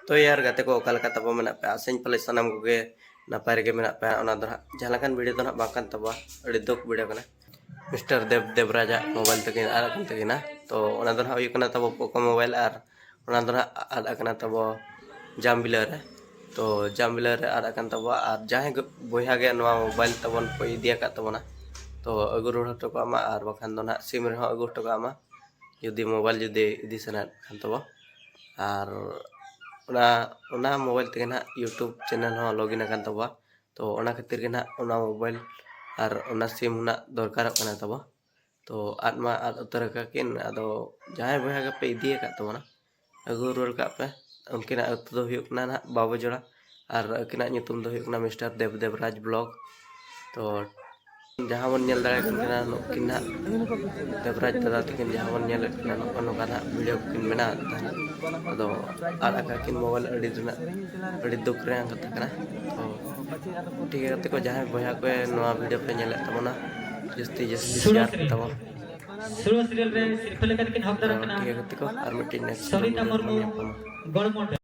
तो यार गाते को ओकाल का तब मेना पे आसें पले सनम को नपाय रेगे मेना पे ओना दो जहां वीडियो दो बाकान तब अड़ी दुख वीडियो कना मिस्टर देवराजा मोबाइल तकिन आरकन तकिना तो ओना दो हुयकना तब पोको मोबाइल और ओना दो आदकना तब जामबिला रे तो जामबिला रे आदकन तब और जहां बया गे नवा मोबाइल तबन को इदिया का तबना तो अगु रोड हटो कामा और बखान दो सिम रे अगु हटो कामा जुदी मोबाइल जुदी इदी सना खान तब और उना मोबाइल तक ना यूट्यूब चैनल हो लॉगिन अकान तबा तो उना खातिर के ना उना मोबाइल और उना सिम ना दरकार कना तबा तो आत्मा आद उतर का किन अदो जहां बहा के पे इदी का तबना अगु रोड का पे उनकिना अत दो हुयकना ना बाबू जोड़ा और अकिना nyutum दो हुयकना मिस्टर देवराज ब्लॉग तो जहां बन नेल दाड़ा किना नकिना देवराज दादा तकिन जहां बन नेल किना नोकाना वीडियो किन मेना अदो आदा किन मोबाइल अड़ी दुख रे कथा कना तो ठीक है को जहां बया को नवा वीडियो पे नेल तबना जस्ती शेयर तब सुरो सीरियल रे सिरखले कन हक दरा कना ठीक है को और मिटिन नेक्स्ट सरिता मुर्मू गणमोट